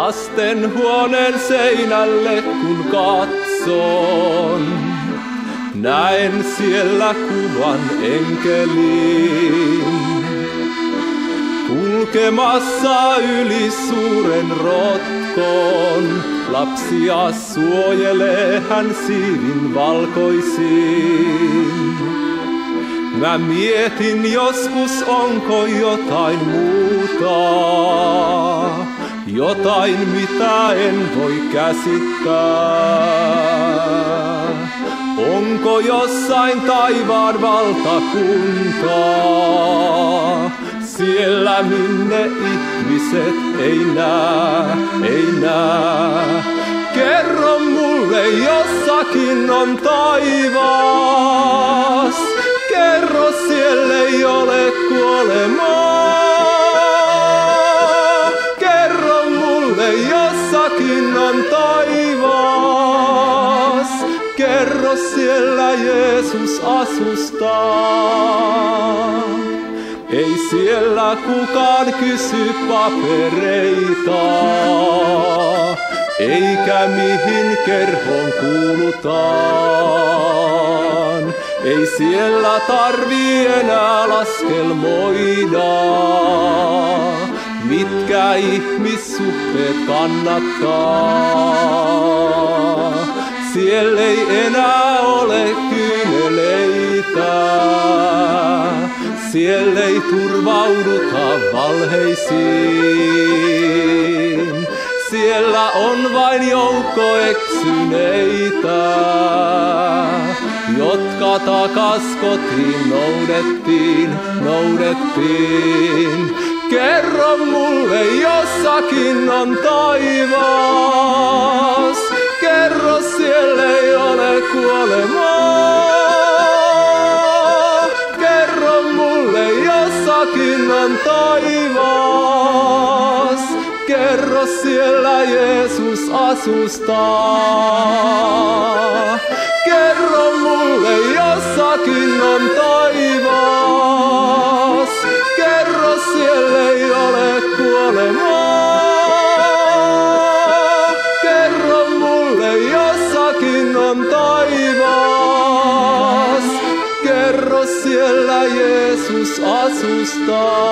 Lastenhuoneen seinälle kun katson, näen siellä kuvan enkelin. Kulkemassa yli suuren rotkon, lapsia suojelee hän siivin valkoisin. Mä mietin joskus, onko jotain muuta, jotain mitä en voi käsittää. Onko jossain taivaan valtakunta, siellä minne ihmiset ei näe, ei näe. Kerro mulle, jossakin on taivas, kerro siellä ei ole kuolemaa. Kerro mulle, jossakin on taivas, kerro siellä Jeesus asustaa. Ei siellä kukaan kysy papereita, eikä mihin kerhoon kuulutaan. Ei siellä tarvii enää laskelmoida, mitkä ihmissuhteet kannattaa. Siellä ei enää ole kyyneleitä, siellä ei turvauduta valheisiin. Siellä on vain joukko eksyneitä, jotka takas kotiin noudettiin. Kerro mulle, jossakin on taivas, kerro siellä ei ole kuolemaa. Kerro mulle, jossakin on taivas, kerro siellä Jeesus asustaa. Kerro mulle, jossakin on taivas, kerro siellä ei ole kuolemaa. Kerro mulle, jossakin on taivas, kerro siellä Jeesus asustaa.